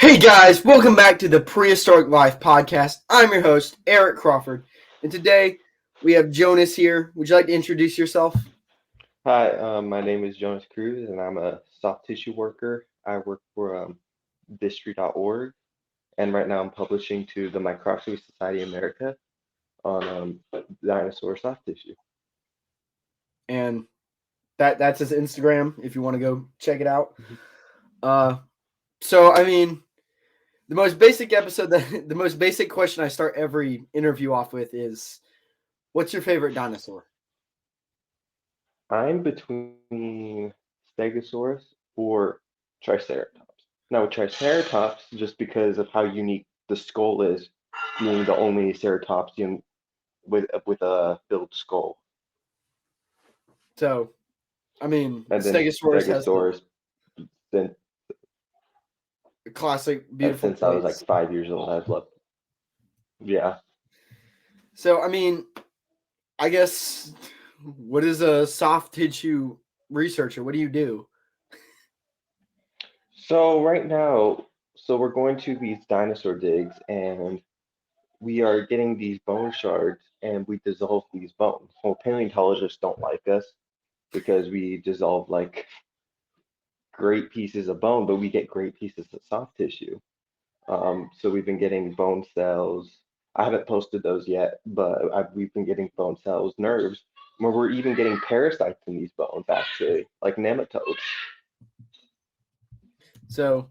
Hey guys, welcome back to the Prehistoric Life Podcast. I'm your host, Eric Crawford, and today we have Jonas here. Would you like to introduce yourself? Hi, my name is Jonas Cruz, and I'm a soft tissue worker. I work for Distry.org, and right now I'm publishing to the Microscopy Society of America on dinosaur soft tissue. And that's his Instagram if you want to go check it out. Mhm. Uh, so the most basic episode that the most basic question I start every interview off with is, "What's your favorite dinosaur?" I'm between Stegosaurus or Triceratops. Now, Triceratops, just because of how unique the skull is, being the only ceratopsian with a built skull, So, and then Stegosaurus has the Stegosaurus since classic beautiful since I was like plates. 5 years old, I've loved. Yeah. So, I guess what is a soft tissue researcher? What do you do? So right now, so we're going to these dinosaur digs and we are getting these bone shards and we dissolve these bones. Well, paleontologists don't like us because we dissolve like great pieces of bone, but we get great pieces of soft tissue. So we've been getting bone cells. I haven't posted those yet, but we've been getting bone cells, nerves, where we're even getting parasites in these bones, actually, like nematodes. So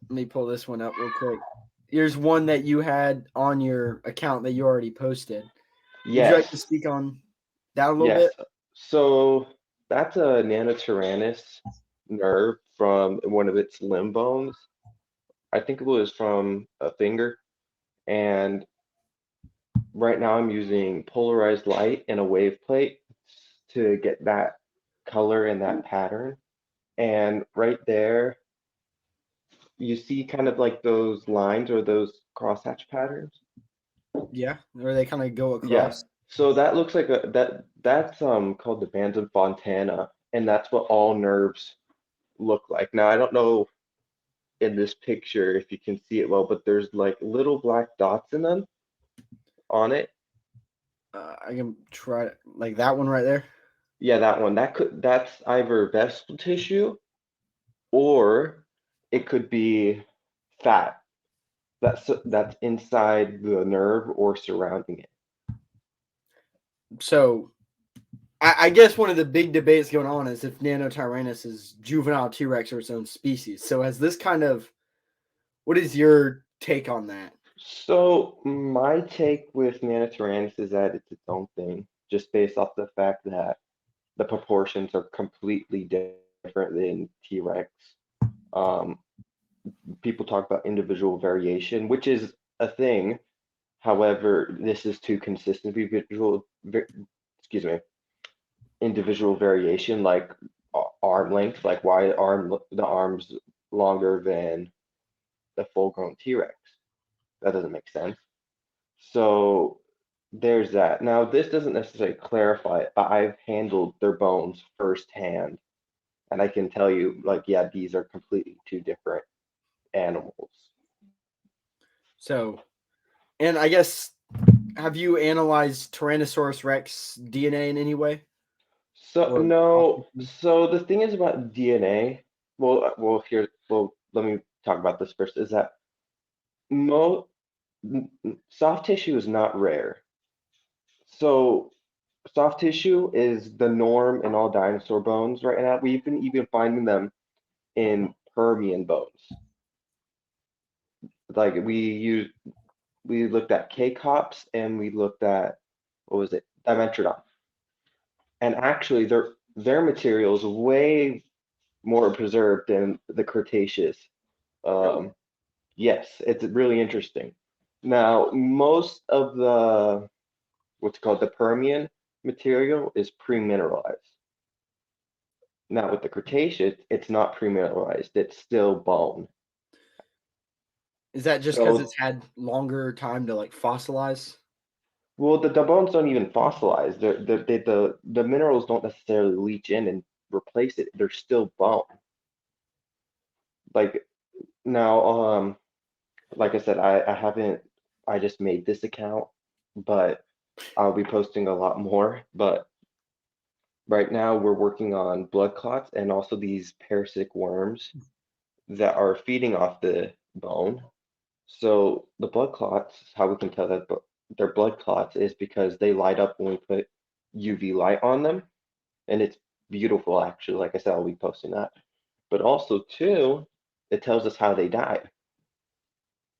let me pull this one up real quick. Here's one that you had on your account that you already posted. Would you like to Yes, speak on that a little yes. bit? So that's a nanotyrannus nerve from one of its limb bones. I think it was from a finger. And right now I'm using polarized light and a wave plate to get that color and that pattern. And right there, you see kind of like those lines or those crosshatch patterns. Yeah, or they kind of go Yeah. across. So that looks like that's called the bands of Fontana, and that's what all nerves look like. Now I don't know in this picture if you can see it well, but there's like little black dots in them on it. I can try like that one right there. Yeah, that one. That's either vessel tissue or it could be fat that's inside the nerve or surrounding it. So I guess one of the big debates going on is if Nanotyrannus is juvenile T Rex or its own species. So has this kind of what is your take on that? So my take with Nanotyrannus is that it's its own thing, just based off the fact that the proportions are completely different than T-Rex. Um, People talk about individual variation, which is a thing. However, this is too consistent excuse me, individual variation, like arm length, like why the arms longer than the full-grown T-Rex. That doesn't make sense. So there's that. Now, this doesn't necessarily clarify it, but I've handled their bones firsthand, and I can tell you, like, yeah, these are completely two different animals. So, and I guess have you analyzed Tyrannosaurus Rex DNA in any way So or no, so the thing is about DNA. Let me talk about this first. Is that mo soft tissue is not rare. So soft tissue is the norm in all dinosaur bones right now. We've been even finding them in Permian bones. Like we looked at K-Cops and we looked at what was it? Dimetrodon. And actually their material is way more preserved than the Cretaceous. really? Um, yes, it's really interesting. Now, most of the what's called the Permian material is pre-mineralized. Now, with the Cretaceous, it's not pre-mineralized; it's still bone. Is that just because So, it's had longer time to like fossilize? well, the bones don't even fossilize. The minerals don't necessarily leach in and replace it. They're still bone. Like Now, like I said, I haven't, I just made this account, but I'll be posting a lot more. But right now, we're working on blood clots and also these parasitic worms that are feeding off the bone. So the blood clots, how we can tell that they're blood clots is because they light up when we put UV light on them, and it's beautiful actually. Like I said, I'll be posting that. But also too, it tells us how they died.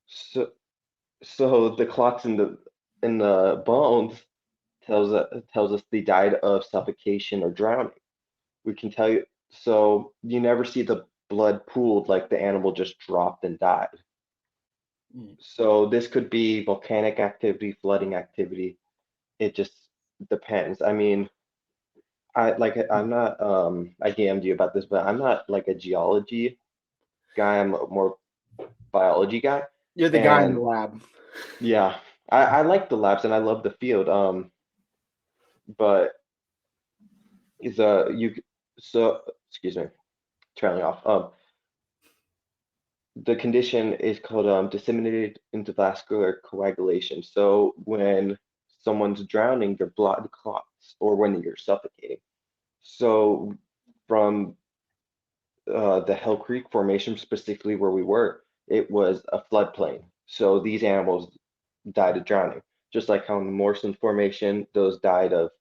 So the clots in the bones tells us they died of suffocation or drowning. We can tell you. So you never see the blood pooled like the animal just dropped and died. Mm. So this could be volcanic activity, flooding activity. It just depends. I mean, I'm not I DM'd you about this, but I'm not like a geology guy. I'm a more biology guy. You're the guy in the And lab. yeah, I like the labs and I love the field. But is you so excuse me, trailing off. The condition is called disseminated intravascular coagulation. So when someone's drowning, their blood clots, or when you're suffocating. So from the Hell Creek Formation, specifically where we were, it was a floodplain. So these animals died of drowning, just like how in the Morrison Formation, those died of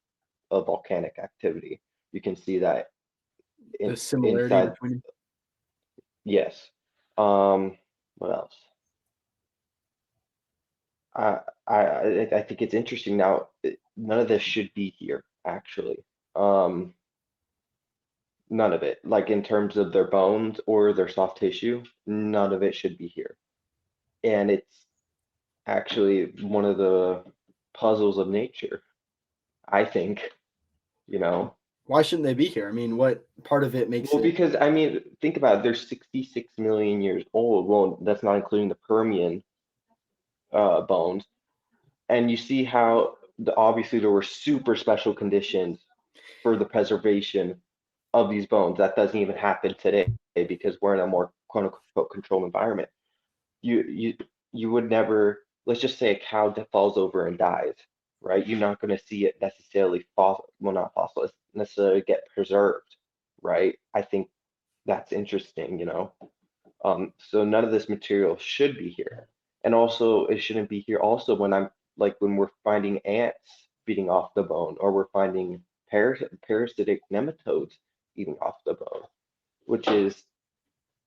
volcanic activity. You can see that The similarity inside. between. Yes. What else? I I think it's interesting now. None of this should be here, actually. Um, None of it, like in terms of their bones or their soft tissue, none of it should be here. And it's actually one of the puzzles of nature, I think, you know. Why shouldn't they be here? I mean, what part of it makes Well, it? because I mean, think about it, they're 66 million years old. Well, that's not including the Permian bones. And you see how obviously there were super special conditions for the preservation of these bones. That doesn't even happen today because we're in a more quote unquote controlled environment. You you you would never, let's just say a cow that falls over and dies, right? You're not going to see it necessarily fossil, well not fossil, it's necessarily get preserved, right? I think that's interesting. So none of this material should be here. And also it shouldn't be here also when I'm like when we're finding ants feeding off the bone or we're finding parasitic nematodes eating off the bone, which is,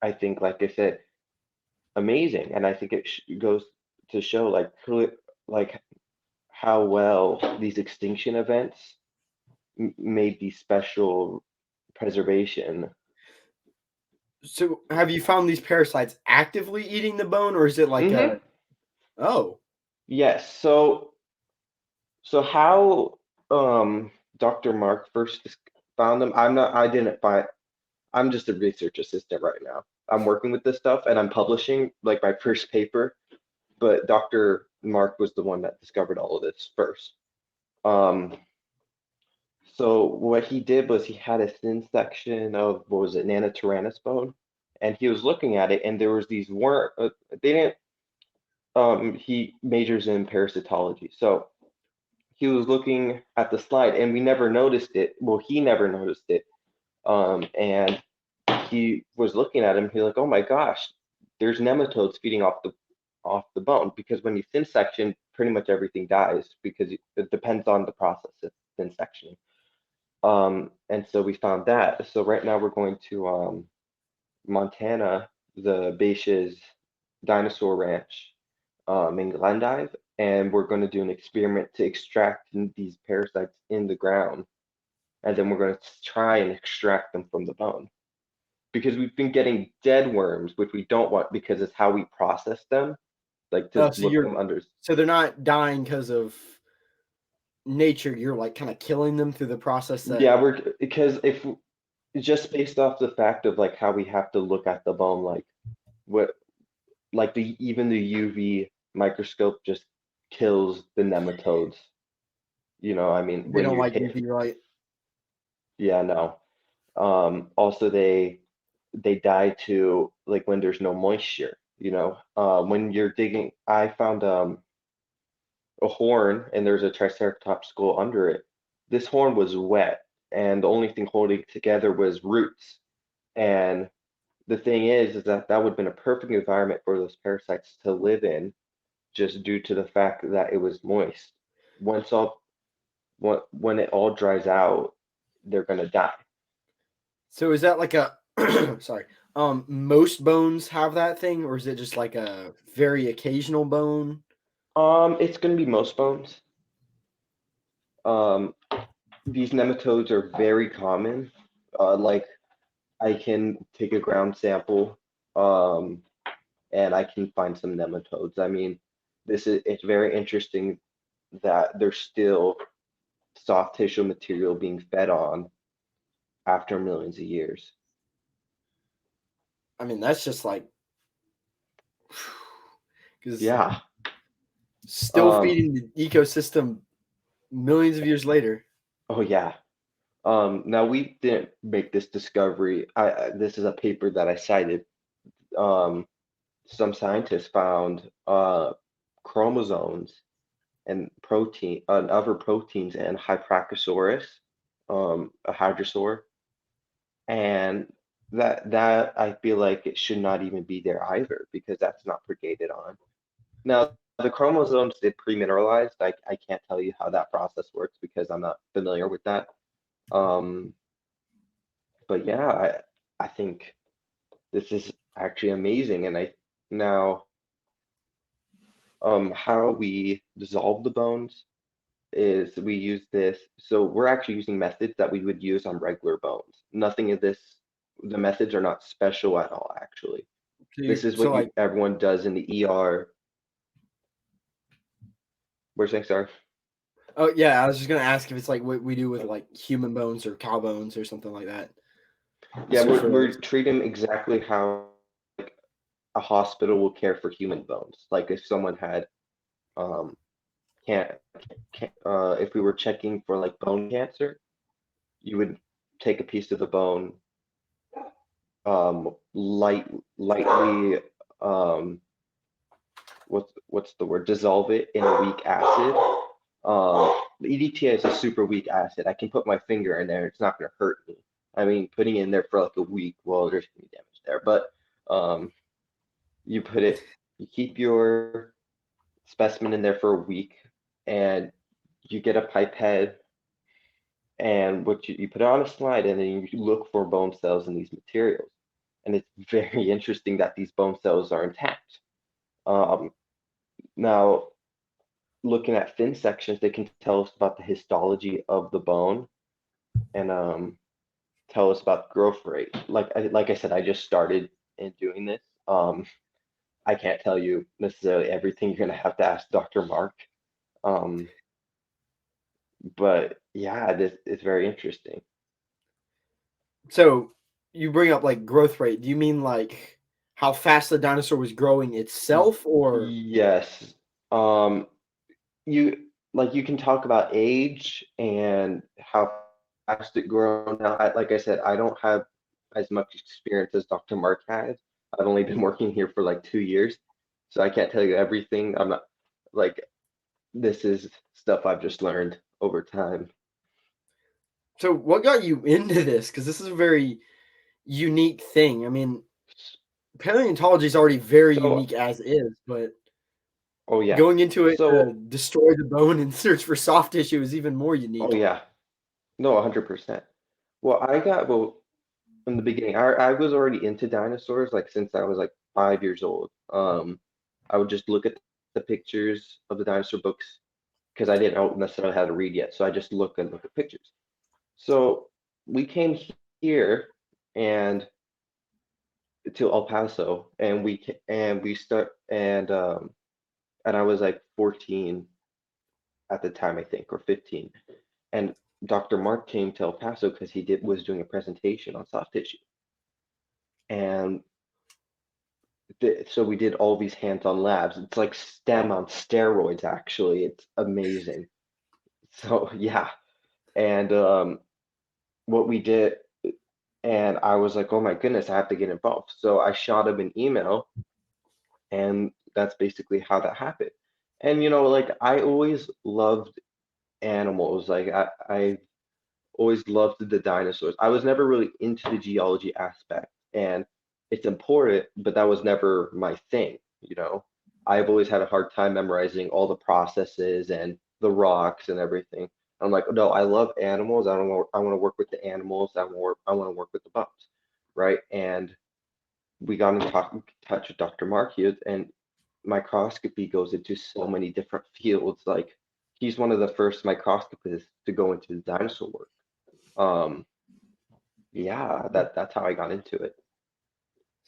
I think, like I said, amazing. And I think it goes to show like how well these extinction events made these special preservation. So, have you found these parasites actively eating the bone, or is it like Hmm. a? Oh, Yes. So how Dr. Mark first found them, I didn't find, I'm just a research assistant right now. I'm working with this stuff and I'm publishing like my first paper, but Dr. Mark was the one that discovered all of this first. Um, so what he did was he had a thin section of what was it, Nanotyrannus bone, and he was looking at it and there was these worm they didn't he majors in parasitology. So he was looking at the slide and we never noticed it. Well, he never noticed it. And he was looking at him. He's like, "Oh my gosh, there's nematodes feeding off the bone." Because when you thin section, pretty much everything dies because it depends on the process of thin sectioning. And so we found that. So right now we're going to Montana, the Baish's Dinosaur Ranch in Glendive, and we're going to do an experiment to extract these parasites in the ground, and then we're going to try and extract them from the bone. Because we've been getting dead worms, which we don't want because it's how we process them, like oh, to so look you're them under. so they're not dying because of nature. You're like kind of killing them through the process that. Yeah, we're because if just based off the fact of like how we have to look at the bone, like what, like the even the UV microscope just kills the nematodes. I mean, They when don't you like hit, UV light. yeah, no. Also, they they die to like when there's no moisture, you know. When you're digging, I found a horn and there's a triceratops skull under it. This horn was wet, and the only thing holding it together was roots. And the thing is that that would have been a perfect environment for those parasites to live in, just due to the fact that it was moist. Once all when it all dries out, they're gonna die. So is that like a sorry? Most bones have that thing, or is it just like a very occasional bone? It's gonna be most bones. Um, these nematodes are very common. Like I can take a ground sample, um, and I can find some nematodes. I mean, it's very interesting that there's still soft tissue material being fed on after millions of years. I mean, that's just like because Yeah. still Um, feeding the ecosystem millions of years later. oh yeah. Now we didn't make this discovery. This is a paper that I cited. Um, some scientists found chromosomes and other proteins in Hypracosaurus, a hadrosaur, and that I feel like it should not even be there either because that's not predated on. Now the chromosomes did pre-mineralized. I can't tell you how that process works because I'm not familiar with that. Um, but yeah, I think this is actually amazing, and I now how we dissolve the bones is we use this. So we're actually using methods that we would use on regular bones. Nothing of this, the methods are not special at all, actually. This is So what like, everyone does in the ER. We're saying, sorry. oh yeah, I was just gonna ask if it's like what we do with like human bones or cow bones or something like that. Yeah, So for we're those, treating exactly how a hospital will care for human bones. Like if someone had, um, if we were checking for like bone cancer, you would take a piece of the bone, lightly, um, what's the word? Dissolve it in a weak acid. The EDTA is a super weak acid. I can put my finger in there; it's not going to hurt me. I mean, putting it in there for like a week, well, there's gonna be damage there. But um, you keep your specimen in there for a week, and you get a pipette, and you put it on a slide, and then you look for bone cells in these materials. And it's very interesting that these bone cells are intact. Um, now, looking at thin sections, they can tell us about the histology of the bone and tell us about growth rate. Like I said, I just started in doing this. I can't tell you necessarily everything. You're gonna have to ask Dr. Mark. Um, but yeah, this is very interesting. so you bring up like growth rate. Do you mean like how fast the dinosaur was growing itself, or Yes. Um, you you can talk about age and how fast it grown. Now, like I said, I don't have as much experience as Dr. Mark has. I've only been working here for like 2 years, so I can't tell you everything. I'm not like this is stuff I've just learned over time. so what got you into this? Because this is a very unique thing. I mean, paleontology is already very So, unique as is, but oh yeah. going into it to So, destroy the bone and search for soft tissue is even more oh unique. yeah. No, 100%. Well, in the beginning, I was already into dinosaurs like since I was like 5 years old. I would just look at the pictures of the dinosaur books because I didn't know necessarily how to read yet. So I just look at pictures. So we came here and to El Paso, and we start and I was like 14 at the time, I think, or 15. And Dr. Mark came to El Paso because he did was doing a presentation on soft tissue. And so we did all these hands-on labs. It's like STEM on steroids, actually. It's amazing. So yeah, and what we did. And I was like, oh my goodness, I have to get involved. So I shot him an email, and that's basically how that happened. And like I always loved animals. Like I always loved the dinosaurs. I was never really into the geology aspect, and it's important, but that was never my thing. I've always had a hard time memorizing all the processes and the rocks and everything. I'm like, no, I love animals. I want to work with the animals. I want to work with the bones, right? And we got in touch with Dr. Mark Hughes, and microscopy goes into so many different fields. Like he's one of the first microscopists to go into the dinosaur work. Um, yeah, that's how I got into it.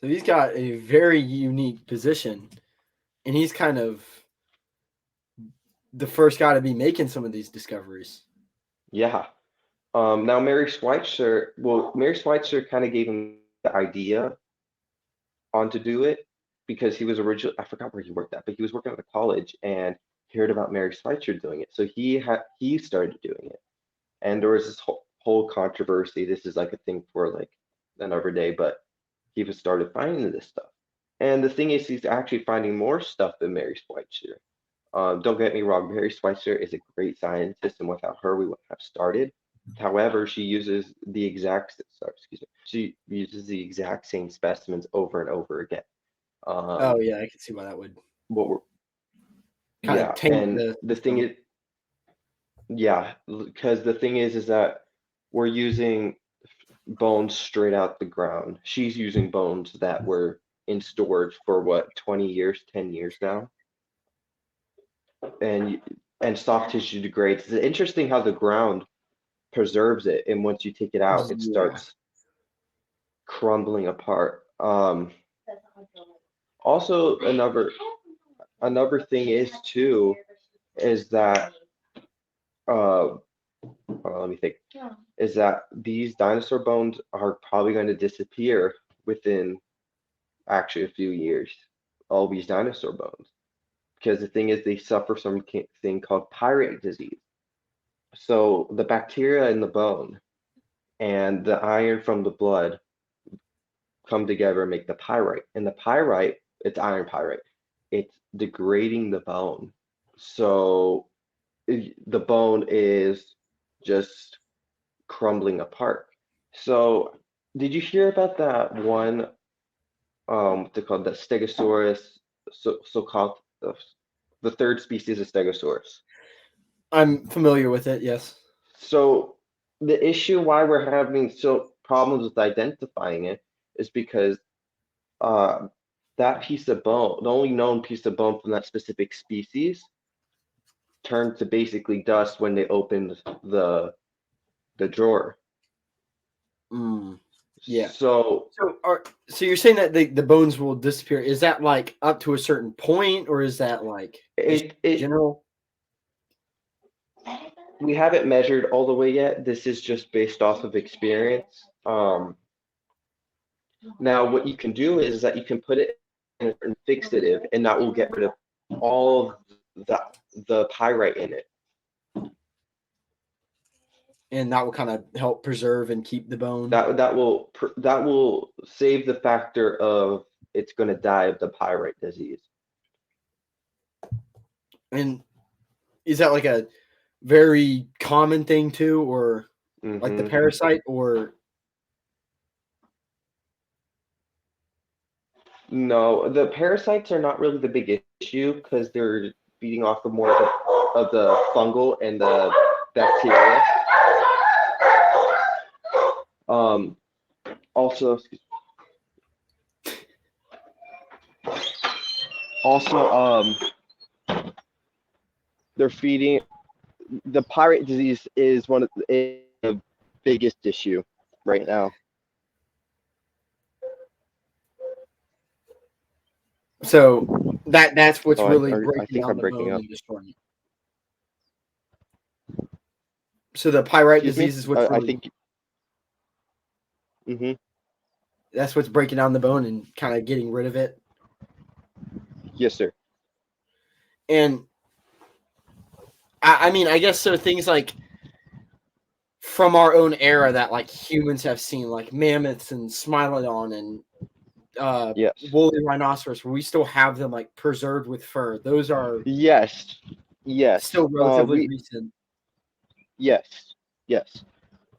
So he's got a very unique position, and he's kind of the first guy to be making some of these discoveries. Yeah. Now Mary Schweitzer kind of gave him the idea on to do it because he was originally, I forgot where he worked at, but he was working at a college and heard about Mary Schweitzer doing it. So he started doing it. And there was this whole controversy. This is like a thing for like another day, but he was started finding this stuff. And the thing is, he's actually finding more stuff than Mary Schweitzer. Don't get me wrong, Mary Schweitzer is a great scientist, and without her, we wouldn't have started. However, she uses the exact same specimens over and over again. Oh Um, yeah, I can see why that would what we're kind of Yeah, taint and the the thing system. is, yeah, because the thing is that we're using bones straight out the ground. She's using bones that were in storage for what, 20 years, 10 years now, and and soft tissue degrades. It's interesting how the ground preserves it, and once you take it out, it Yeah. starts crumbling apart. Also, another thing is too is that uh, let me think, is that these dinosaur bones are probably going to disappear within actually a few years. All these dinosaur bones, because the thing is, they suffer thing called pyrite disease. So the bacteria in the bone and the iron from the blood come together and make the pyrite. And the pyrite, it's iron pyrite. It's degrading the bone. So the bone is just crumbling apart. So did you hear about that one, what they call the Stegosaurus, so called the third species of Stegosaurus? I'm familiar with it. Yes. So the issue why we're having so problems with identifying it is because uh, that piece of bone, the only known piece of bone from that specific species, turned to basically dust when they opened the drawer. Mm, yeah. So So you're saying that the bones will disappear? Is that like up to a certain point, or is that like just it general? we haven't measured all the way yet. This is just based off of experience. Now what you can do is that you can put it in a certain fixative, and that will get rid of all the the pyrite in it. And that will kind of help preserve and keep the bone. That will save the factor of it's going to die of the pyrite disease. And is that like a very common thing too, or like the Hmm. parasite, or No, the parasites are not really the big issue because they're feeding off of more of the fungal and the bacteria. Um, also, also, they're feeding the pirate disease is one of the biggest issue right now. so that's what's Oh, really I breaking think down I'm the breaking bone up. and destroying it. So the pyrite Excuse me. disease is what's I really think. Hmm. that's what's breaking down the bone and kind of getting rid of it. Yes, sir. And I mean, I guess so. Things like from our own era that like humans have seen, like mammoths and smilodon and Yes. woolly rhinoceros, where we still have them like preserved with fur. Those are Yes. Yes. still relatively We recent. yes. Yes.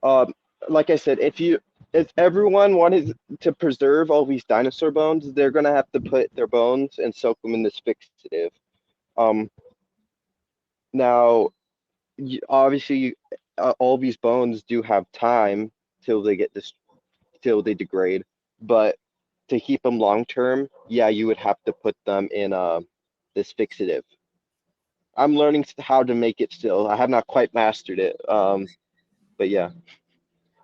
Um, like I said, if everyone wanted to preserve all these dinosaur bones, they're gonna have to put their bones and soak them in this fixative. Um, now, obviously, all these bones do have time till they get this till they degrade, but to keep them long term, yeah, you would have to put them in this fixative. I'm learning how to make it still. I have not quite mastered it. But yeah,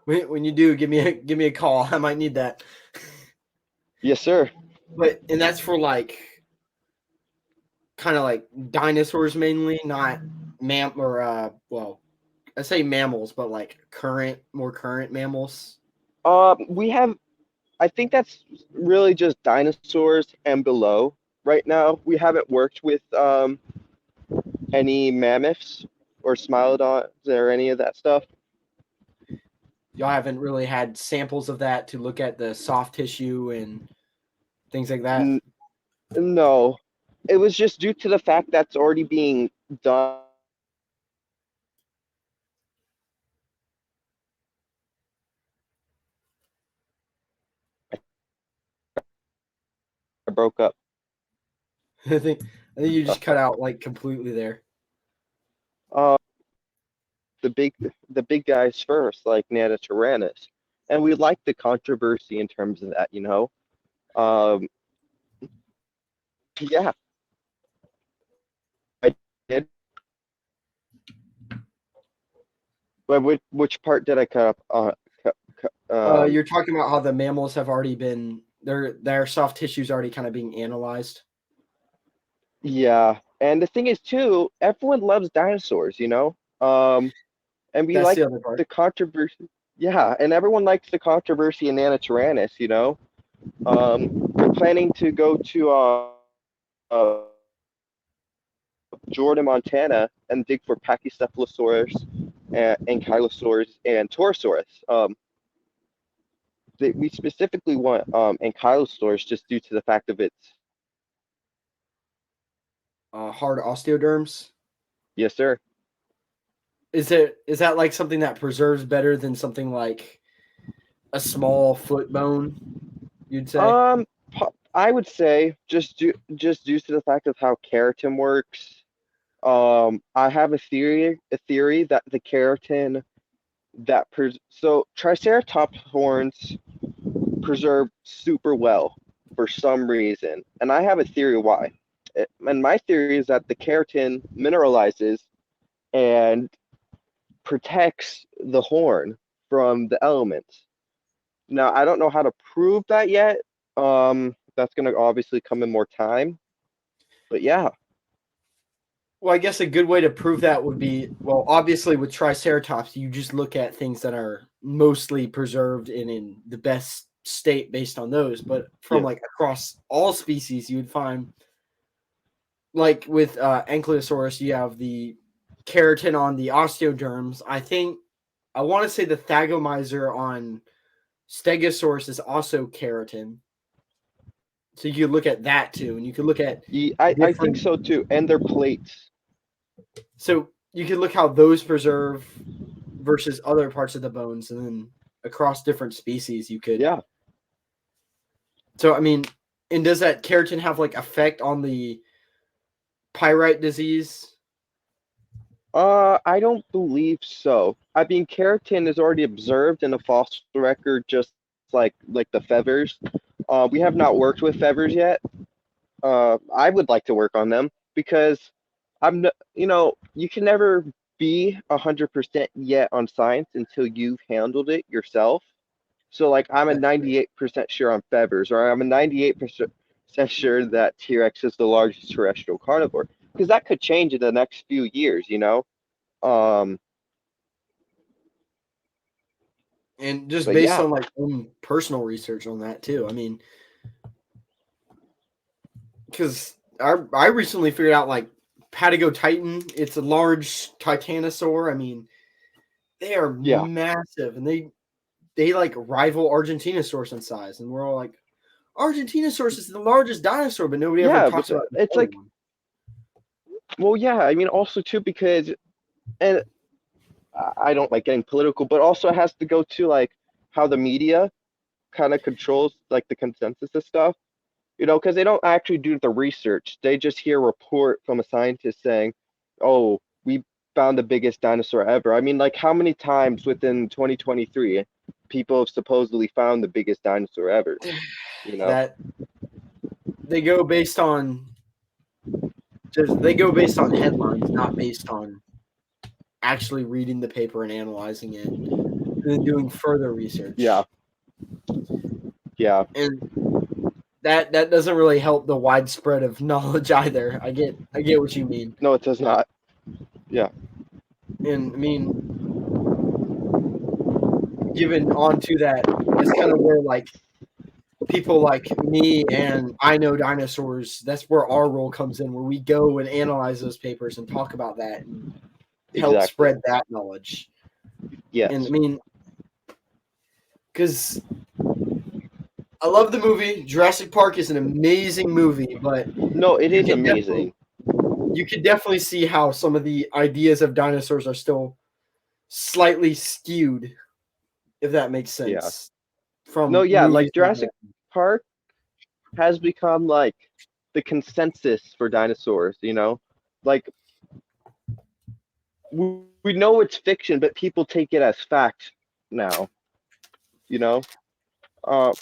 When you do, give me a call. I might need that. yes, sir. But and that's for like kind of like dinosaurs mainly, not well, I say mammals, but like more current mammals. We have. I think that's really just dinosaurs and below right now. We haven't worked with any mammoths or smilodons or any of that stuff. Y'all haven't really had samples of that to look at the soft tissue and things like that. N- no, it was just due to the fact that's already being done. I broke up. I think you just cut out like completely there. Uh, the big the big guys first, like Nanotyrannus, and we like the controversy in terms of that. Um, yeah, I did. But which part did I cut up? You're talking about how the mammals have already been their soft tissue's already kind of being analyzed. Yeah, and the thing is too, everyone loves dinosaurs. And we That's like the other part. the controversy. Yeah, and everyone likes the controversy in Nanotyrannus. We're planning to go to Jordan, Montana, and dig for Pachycephalosaurus and Ankylosaurus and Torosaurus. We specifically want Ankylosaurus just due to the fact of its. Hard osteoderms. Yes, sir. Is that like something that preserves better than something like a small foot bone? You'd say. Um, I would say just due to the fact of how keratin works. I have a theory that the keratin so Triceratops horns preserve super well for some reason, and I have a theory why. And my theory is that the keratin mineralizes and protects the horn from the elements. Now, I don't know how to prove that yet. That's going to obviously come in more time, but yeah, Well, I guess a good way to prove that would be, well, obviously with Triceratops, you just look at things that are mostly preserved and in the best state based on those. But from yeah, like across all species, you would find, like with Ankylosaurus, you have the keratin on the osteoderms. I want to say the thagomizer on Stegosaurus is also keratin. So you could look at that too, and you could look at I think different. so too. And their plates. So you could look how those preserve versus other parts of the bones, and then across different species, you could. Yeah. So I mean, and does that keratin have like effect on the pyrite disease? I don't believe so. I mean, keratin is already observed in a fossil record, just like the feathers. We have not worked with feathers yet. I would like to work on them because you can never be 100% yet on science until you've handled it yourself. So, like, I'm a That's true. 98% sure on feathers, or I'm a 98% sure that T-Rex is the largest terrestrial carnivore, because that could change in the next few years. Um, And just but based yeah, on like own personal research on that too. I mean, because I recently figured out like Patagotitan, it's a large titanosaur. I mean, They are Yeah. massive, and they like rival Argentinosaurus in size, and we're all like, Argentinosaurus is the largest dinosaur, but nobody ever Yeah, but talks about the it's other like, one. well, yeah, I mean, also too, because, and I don't like getting political, but also it has to go to like how the media kind of controls like the consensus of stuff, because they don't actually do the research. They just hear a report from a scientist saying, "Oh, we found the biggest dinosaur ever." I mean, like how many times within 2023 people have supposedly found the biggest dinosaur ever, you know? That they go based on they go based on headlines, not based on actually reading the paper and analyzing it, and then doing further research. Yeah, yeah. And that doesn't really help the widespread of knowledge either. I get what you mean. No, it does not. Yeah. And I mean, given onto that, that's kind of where like people like me and I Know Dinosaurs, that's where our role comes in, where we go and analyze those papers and talk about that and help Exactly. spread that knowledge. Yes. And I mean, because I love the movie. Jurassic Park is an amazing movie, but No, it you is can amazing. you can definitely see how some of the ideas of dinosaurs are still slightly skewed, if that makes Yeah. sense. From No, yeah, movies like Jurassic Park has become like the consensus for dinosaurs, Like we know it's fiction, but people take it as fact now, you know? Uh,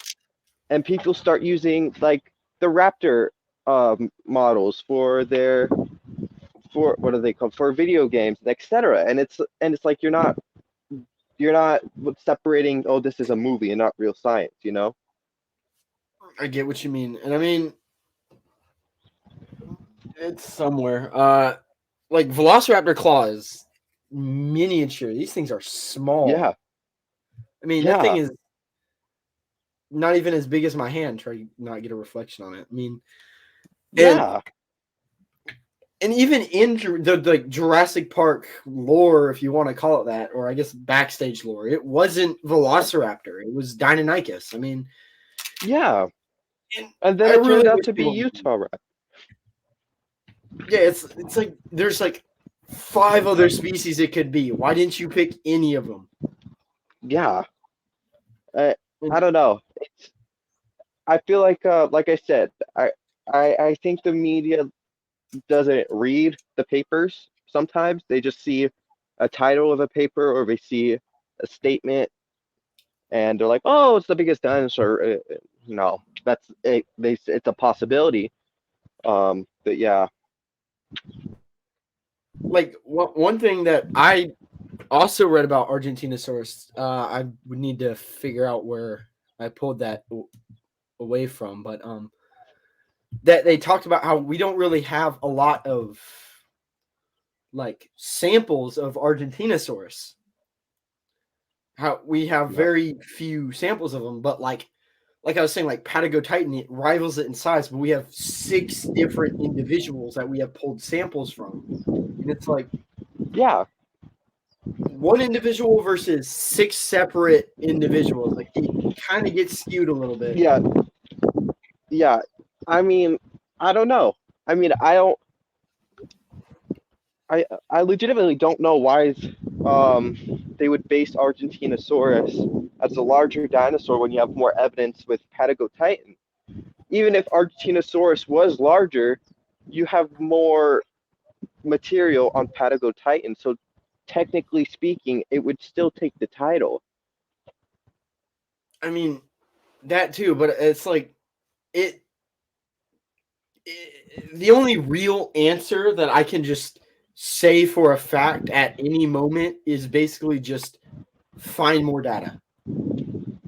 and people start using like the raptor models for what are they called, for video games, etc. And it's like you're not separating, oh, this is a movie and not real science, I get what you mean, and I mean it's somewhere. Like Velociraptor claws, miniature. These things are small. Yeah, I mean, that thing yeah, is not even as big as my hand. Try to not get a reflection on it. I mean, yeah, and even in the Jurassic Park lore, if you want to call it that, or I guess backstage lore, it wasn't Velociraptor. It was Deinonychus. I mean, yeah. and And then I it really turned out wish to be people- Utah rat. Yeah, it's like there's like 5 other species it could be. Why didn't you pick any of them? Yeah. I don't know. I feel like I said, I think the media doesn't read the papers sometimes. They just see a title of a paper or they see a statement and they're like, "Oh, it's the biggest dinosaur." No, that's it. It's a possibility. But yeah, Like one thing that I also read about Argentinosaurus, I would need to figure out where I pulled that away from, but that they talked about how we don't really have a lot of like samples of Argentinosaurus. How we have yeah, very few samples of them, but like I was saying, like Patagotitan, it rivals it in size, but we have 6 different individuals that we have pulled samples from, and it's like yeah, one individual versus 6 separate individuals. Like it kind of gets skewed a little bit. yeah, yeah. I mean, I don't know. I mean, I legitimately don't know why they would base Argentinosaurus as a larger dinosaur when you have more evidence with Patagotitan. Even if Argentinosaurus was larger, you have more material on Patagotitan, so technically speaking, it would still take the title. I mean, that too, but it's like it the only real answer that I can just say for a fact at any moment is basically just find more data.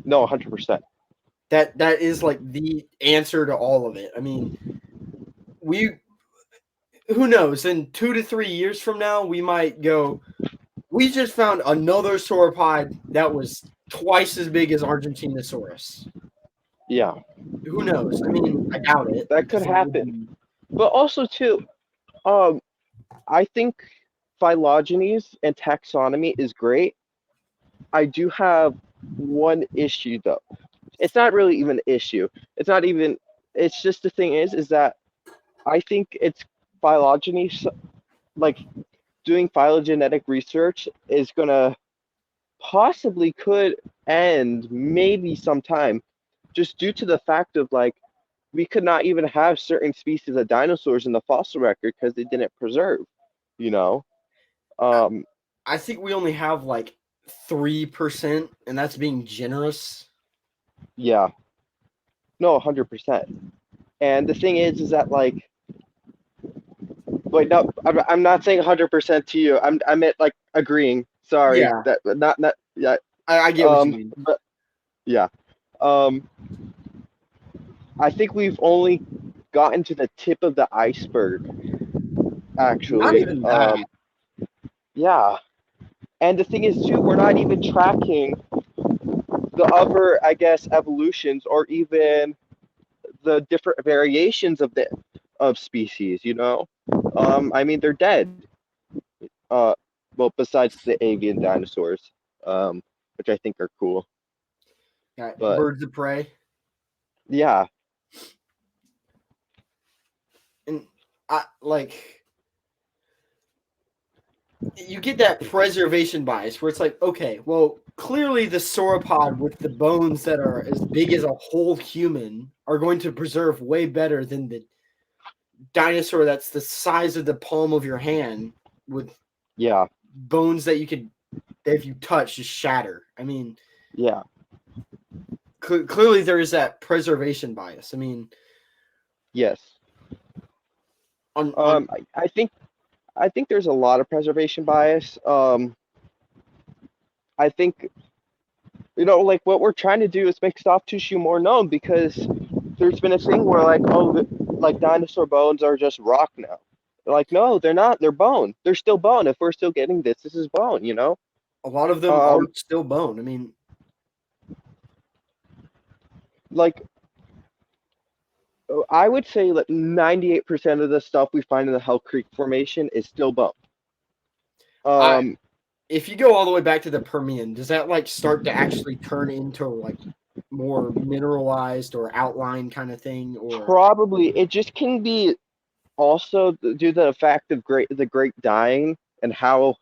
No, 100%. That is like the answer to all of it. I mean, who knows? In 2 to 3 years from now, we might go. We just found another sauropod that was twice as big as Argentinosaurus. Yeah, Who knows? I mean, I doubt it. that could Because that would happen. be But also too, I think phylogenies and taxonomy is great, I do have one issue though. It's not really even an issue. It's not even. It's just the thing is that I think it's phylogeny, like doing phylogenetic research is gonna possibly could end maybe sometime, just due to the fact of like we could not even have certain species of dinosaurs in the fossil record because they didn't preserve. You know. I, Um. I think we only have like 3%, and that's being generous. Yeah. No, 100%. And the thing is that like, wait, no, I'm not saying 100% to you. I meant like agreeing. Sorry, Yeah, that not yeah. I get what you mean. But yeah. Um, I think we've only gotten to the tip of the iceberg, Not actually. even that. Yeah. And the thing is too, we're not even tracking the other, I guess, evolutions or even the different variations of the of species. You know, I mean, they're dead. Uh, well, besides the avian dinosaurs, which I think are cool. Yeah, But birds of prey, yeah, and I like you get that preservation bias where it's like, okay, well, clearly the sauropod with the bones that are as big as a whole human are going to preserve way better than the dinosaur that's the size of the palm of your hand with yeah, bones that you could, that if you touch, just shatter. I mean, yeah, clearly there is that preservation bias. I mean, yes. on I think there's a lot of preservation bias. I think like what we're trying to do is make soft tissue more known because there's been a thing where like like dinosaur bones are just rock now. Like no, they're not. They're bone. They're still bone. If we're still getting this is bone. You know. a lot of them are Um, still bone. I mean, like I would say that 98% of the stuff we find in the Hell Creek Formation is still bone. I Um, if you go all the way back to the Permian, does that like start to actually turn into like more mineralized or outline kind of thing? Or Probably it just can be also due to the fact of the Great Dying and how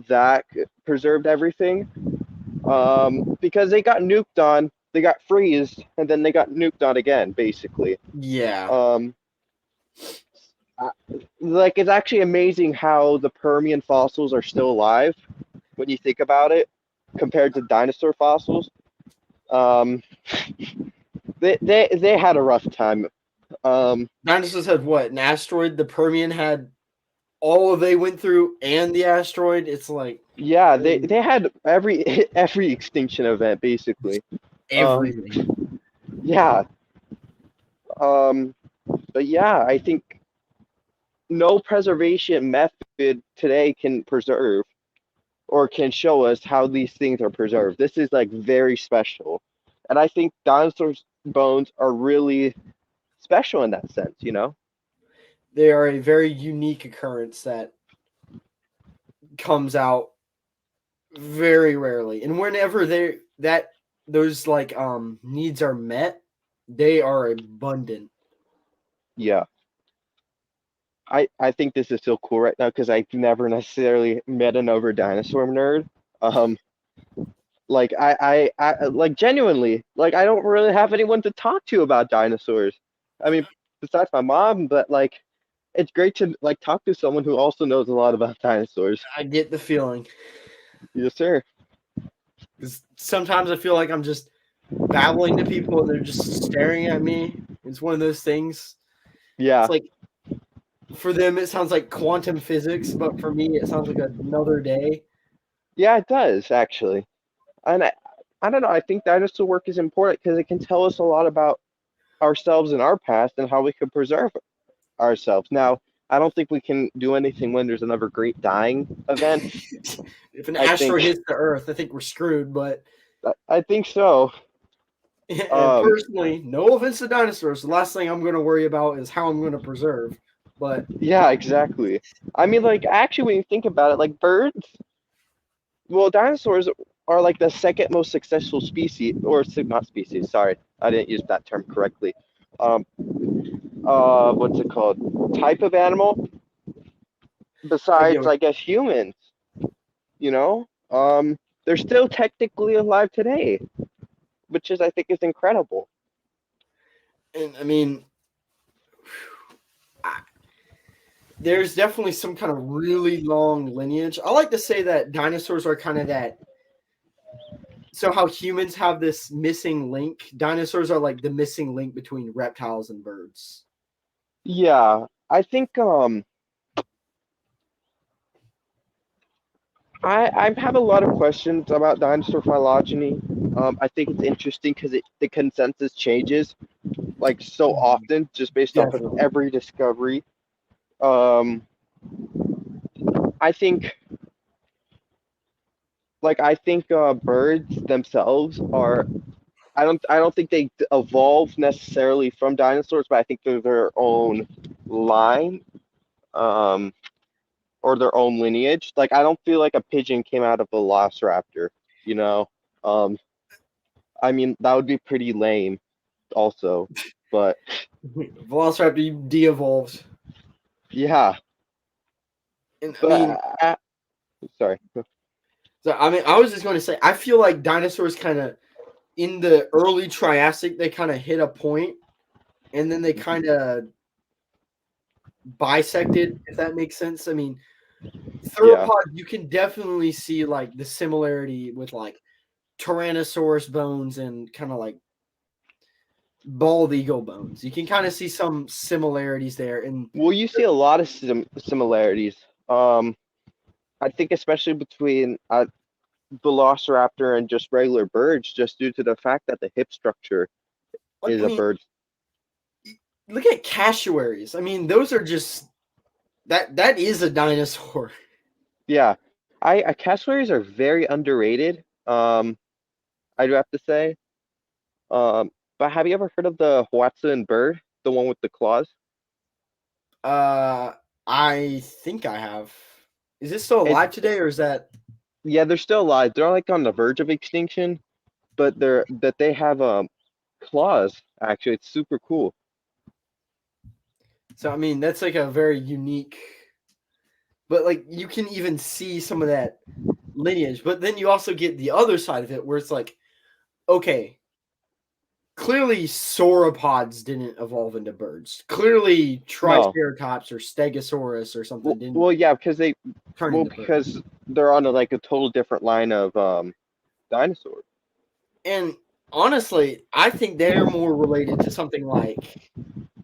that preserved everything. Because they got nuked on, they got freezed, and then they got nuked on again, basically. yeah, Um, like it's actually amazing how the Permian fossils are still alive when you think about it, compared to dinosaur fossils. Um, they had a rough time. dinosaurs had what? An asteroid. The Permian had all of they went through and the asteroid. It's like Yeah, they had every every extinction event basically. Um, everything. yeah. Um, but yeah, I think no preservation method today can preserve or can show us how these things are preserved. This is like very special. And I think dinosaurs' bones are really special in that sense, you know? They are a very unique occurrence that comes out very rarely, and whenever they that those like needs are met, they are abundant. Yeah. I think this is so cool right now because I've never necessarily met an over dinosaur nerd. Um, like I like genuinely like I don't really have anyone to talk to about dinosaurs. I mean, besides my mom, but like it's great to like talk to someone who also knows a lot about dinosaurs. I get the feeling Yes, sir. because sometimes I feel like I'm just babbling to people and they're just staring at me. It's one of those things. Yeah. It's like for them it sounds like quantum physics, but for me it sounds like another day. Yeah, it does actually. And I don't know, I think dinosaur work is important because it can tell us a lot about ourselves and our past and how we can preserve ourselves. Now, I don't think we can do anything when there's another great dying event. If an I think asteroid hits the Earth, I think we're screwed. But I think so. and Um, personally, no offense to dinosaurs, the last thing I'm going to worry about is how I'm going to preserve. But yeah, exactly. I mean, like actually, when you think about it, like birds, well, dinosaurs. are like the second most successful species, or not species. Sorry, I didn't use that term correctly. Um, what's it called? Type of animal I get besides, what, I guess, humans. You know, they're still technically alive today, which is I think is incredible. and I mean, I, there's definitely some kind of really long lineage. I like to say that dinosaurs are kind of that. So how humans have this missing link, dinosaurs are like the missing link between reptiles and birds. Yeah, I think I have a lot of questions about dinosaur phylogeny. I think it's interesting because the consensus changes like so often just based off of Definitely. every discovery. Um, I think I think birds themselves are I don't think they evolved necessarily from dinosaurs, but I think they're their own line. Um, or their own lineage. Like I don't feel like a pigeon came out of a velociraptor, you know. Um, I mean that would be pretty lame, also. But Velociraptor de-evolved. yeah, And I but mean, sorry. I was just going to say, I feel like dinosaurs kind of in the early Triassic, they kind of hit a point, and then they kind of bisected, if that makes sense. I mean, Yeah, theropod, you can definitely see like the similarity with like Tyrannosaurus bones and kind of like bald eagle bones. You can kind of see some similarities there. And well, you see a lot of similarities. Um, I think especially between Velociraptor and just regular birds, just due to the fact that the hip structure like, is I a mean, bird. look at cassowaries. I mean, those are just that is a dinosaur. Yeah, I cassowaries are very underrated. I do have to say. But have you ever heard of the Hoatzin bird, the one with the claws? Uh, I think I have. Is it still It's alive today, or is that? Yeah, they're still alive. They're like on the verge of extinction, but they have claws. Actually, it's super cool. So I mean, that's like a very unique. But like, you can even see some of that lineage. But then you also get the other side of it, where it's like, okay, clearly sauropods didn't evolve into birds. Clearly, No, Triceratops or Stegosaurus or something didn't yeah, turn into birds. because they're on like a total different line of dinosaurs. And honestly, I think they're more related to something like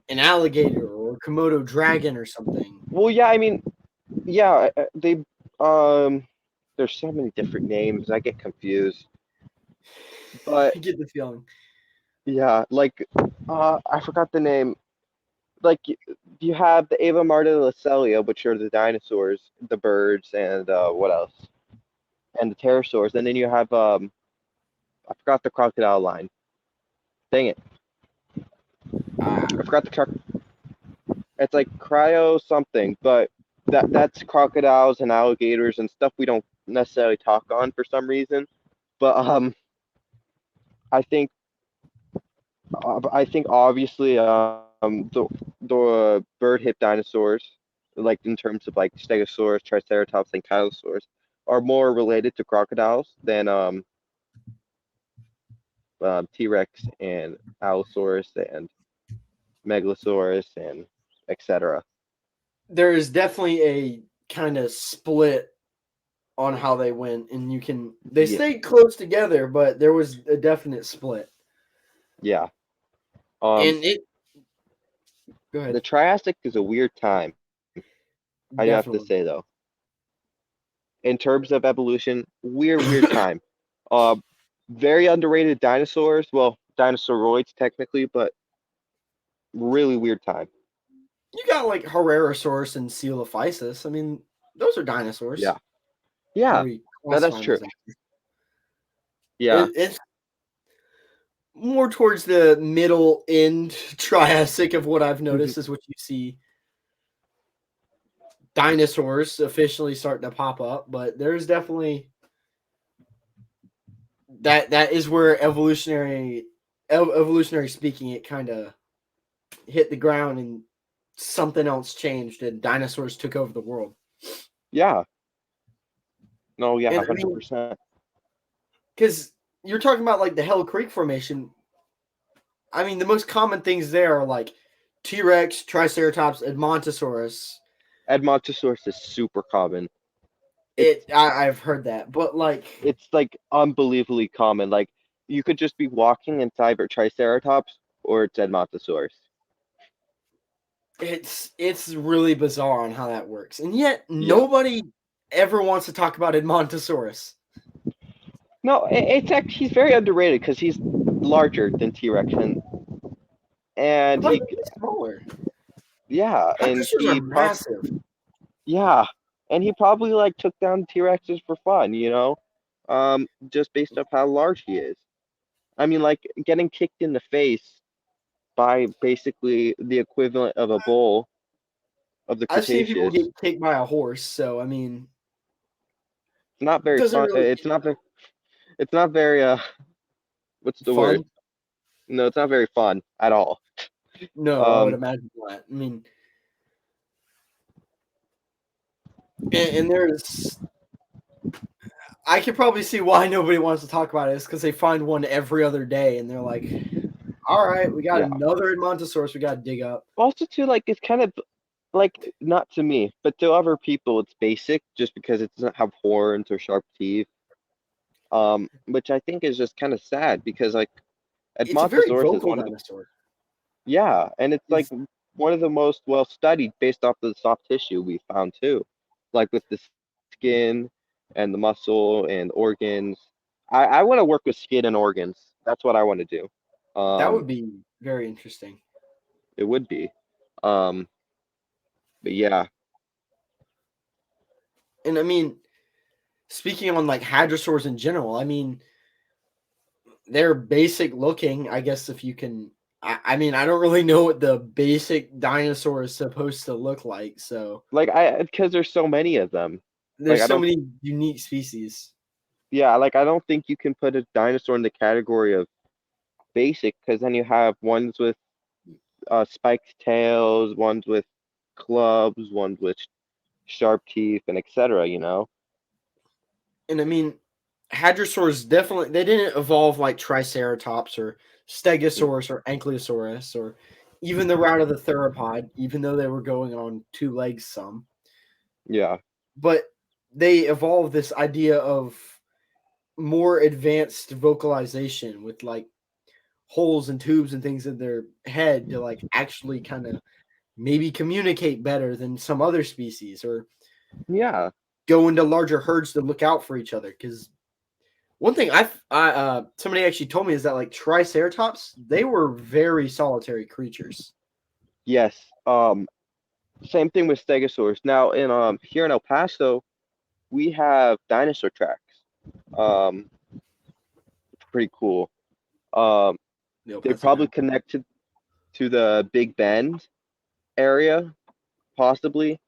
an alligator or Komodo dragon or something. Well, yeah, I mean, yeah, they um, there's so many different names. I get confused, but I get the feeling. yeah, like I forgot the name. Like you have the Ava Martillacelia, which are the dinosaurs, the birds, and what else? And the pterosaurs. And then you have I forgot the crocodile line. Dang it, Ah, I forgot the It's like cryo something, but that's crocodiles and alligators and stuff we don't necessarily talk on for some reason. But I think I think obviously the bird hip dinosaurs, like in terms of like Stegosaurus, Triceratops, and Kylosaurs, are more related to crocodiles than T Rex and Allosaurus and Megalosaurus and etc. there is definitely a kind of split on how they went, and they Yeah, stayed close together, but there was a definite split. yeah. Um, And it go ahead. the Triassic is a weird time. I do have to say Definitely. though, in terms of evolution, weird time. Uh, very underrated dinosaurs. Well, dinosauroids technically, but really weird time. You got like Herrerasaurus and Coelophysis. I mean, those are dinosaurs. Yeah, Or yeah. we No, that's classify them true. as that. Yeah. It's more towards the middle end Triassic of what I've noticed is what you see dinosaurs officially starting to pop up, but there's definitely that is where evolutionary speaking, it kind of hit the ground and something else changed and dinosaurs took over the world. Yeah. No, yeah, And I mean, 100%. because you're talking about like the Hell Creek Formation. I mean, the most common things there are like T Rex, Triceratops, Edmontosaurus. Edmontosaurus is super common. I've heard that, but like It's like unbelievably common. Like you could just be walking inside a Triceratops or it's Edmontosaurus. it's really bizarre on how that works, and yet Yeah. nobody ever wants to talk about Edmontosaurus. No, it's actually he's very underrated because he's larger than T Rex and But he he's smaller. yeah and Hadrosaurs are he prob massive. yeah and he probably like took down T Rexes for fun, just based off how large he is. I mean, like getting kicked in the face by basically the equivalent of a bull of the I've seen people Cretaceous. get kicked by a horse, so I mean, It's not it very doesn't fun. really It's not very what's the word? fun. No, it's not very fun at all. No, I would Um, imagine not. I mean, and there's I could probably see why nobody wants to talk about it. Is because they find one every other day, and they're like, "All right, we got yeah. another Edmontosaurus we got to dig up." Also, too, like it's kind of like not to me, but to other people, it's basic just because it doesn't have horns or sharp teeth. Which I think is just kind of sad because like It's a very Edmontosaurus is vocal one of the dinosaur. yeah, and it's like Is one of the most well studied based off the soft tissue we found too, like with the skin and the muscle and organs. I want to work with skin and organs. That's what I want to do. that Um, would be very interesting. it would be. Um, but yeah, And I mean, speaking on like hadrosaurs in general, I mean, they're basic looking. I guess if you can, I mean, I don't really know what the basic dinosaur is supposed to look like. So like I because there's so many of them. Like there's I so don't, many unique species. yeah, like I don't think you can put a dinosaur in the category of basic because then you have ones with spiked tails, ones with clubs, ones with sharp teeth, and etc. And I mean, hadrosaurs definitely they didn't evolve like Triceratops or Stegosaurus or Ankylosaurus or even the route of the theropod, even though they were going on two legs some. Yeah, But they evolved this idea of more advanced vocalization with like holes and tubes and things in their head to like actually kind of maybe communicate better than some other species or yeah, go into larger herds to look out for each other. Because one thing somebody actually told me is that like Triceratops, they were very solitary creatures. yes. Same thing with Stegosaurus. Now in here in El Paso, we have dinosaur tracks. Um, pretty cool. Um, The El they Paso probably Dino. connected to the Big Bend area, possibly.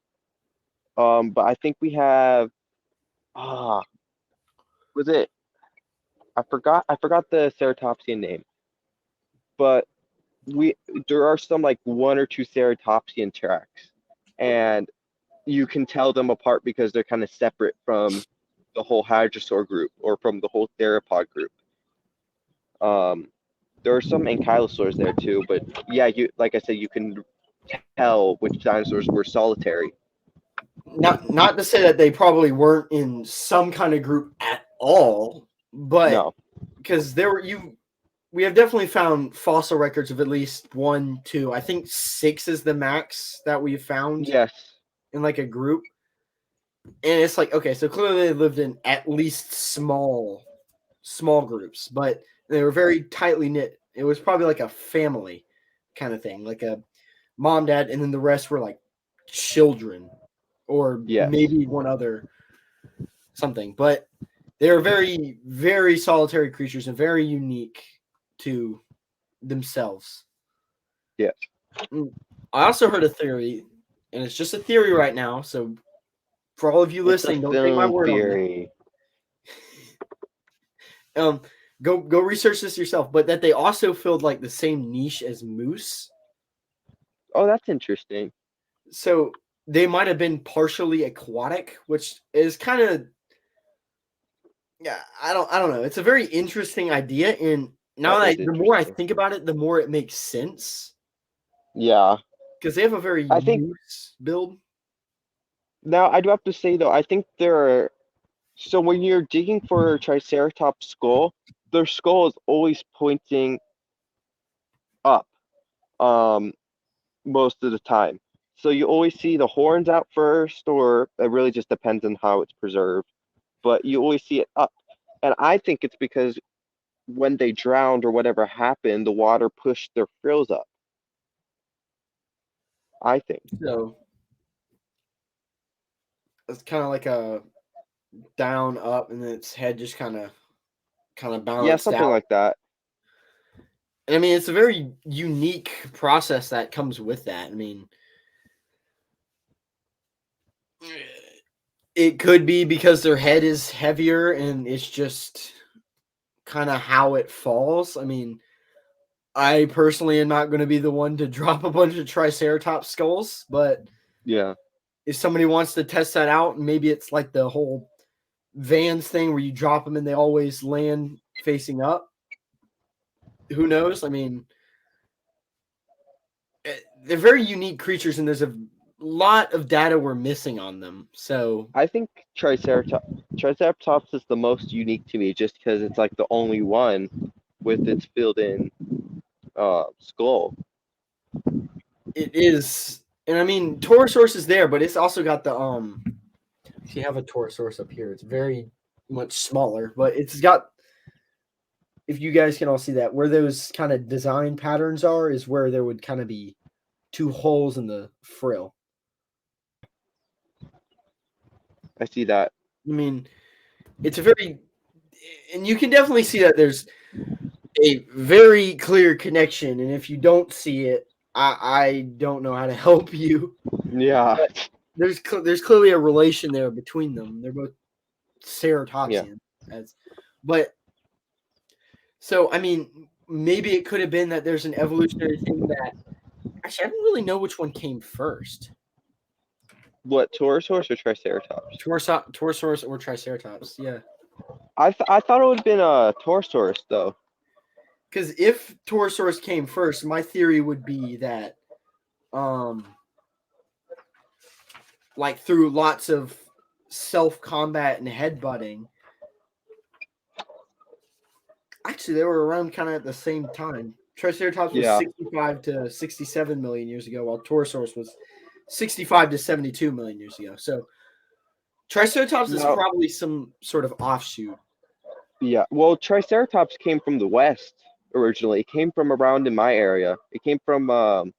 But I think we have ah, was it? I forgot the ceratopsian name, but we there are some like one or two ceratopsian tracks, and you can tell them apart because they're kind of separate from the whole hadrosaur group or from the whole theropod group. Um, there are some ankylosaurs there too, but yeah, you like I said, you can tell which dinosaurs were solitary. Not to say that they probably weren't in some kind of group at all, but No, because there were you we have definitely found fossil records of at least one, two, I think six is the max that we've found yes, in like a group. And it's like, okay, so clearly they lived in at least small groups, but they were very tightly knit. It was probably like a family kind of thing, like a mom, dad, and then the rest were like children or yes, maybe one other something. But they are very, very solitary creatures and very unique to themselves. yes. I also heard a theory, and it's just a theory right now. So for all of you It's a listening, don't take my film word on it. theory. Um, go research this yourself. But that they also filled like the same niche as moose. Oh, that's interesting. So they might have been partially aquatic, which is kind of yeah. I don't know. It's a very interesting idea, and now That that is the more I interesting. think about it, the more it makes sense Yeah. because they have a very I think moose build. now I do have to say though, I think there are so when you're digging for a Triceratops skull, their skull is always pointing up, um, most of the time. So you always see the horns out first, or it really just depends on how it's preserved. But you always see it up. And I think it's because when they drowned or whatever happened, the water pushed their frills up. I think. So it's kind of like a down up, and then its head just kind of Yeah, balanced something out. like that. And I mean, it's a very unique process that comes with that. I mean, it could be because their head is heavier and it's just kind of how it falls. I mean, I personally am not going to be the one to drop a bunch of Triceratops skulls, but Yeah. if somebody wants to test that out, maybe it's like the whole Vans thing where you drop them and they always land facing up. Who knows? I mean, they're very unique creatures, and there's a lot of data we're missing on them. So I think Triceratops is the most unique to me just because it's like the only one with its filled in skull. it is, and I mean, Torosaurus is there, but it's also got the If you have a Torosaurus up here, it's very much smaller, but it's got. If you guys can all see that, where those kind of design patterns are, is where there would kind of be two holes in the frill. I see that. I mean, it's a very, and you can definitely see that there's a very clear connection. And if you don't see it, I don't know how to help you. Yeah. But there's clearly a relation there between them. They're both Yeah. ceratopsian, as, but so I mean, maybe it could have been that there's an evolutionary thing that actually I don't really know which one came first, What, Torosaurus or Triceratops? Torosaurus or Triceratops. Yeah, I thought it would have been a Torosaurus though. because if Torosaurus came first, my theory would be that, um, like through lots of self combat and headbutting. Actually, they were around kind of at the same time. Triceratops was Yeah. 65 to 67 million years ago, while Torosaurus was 65 to 72 million years ago. So Triceratops is No. probably some sort of offshoot. Yeah. Well, Triceratops came from the west originally. It came from around in my area. It came from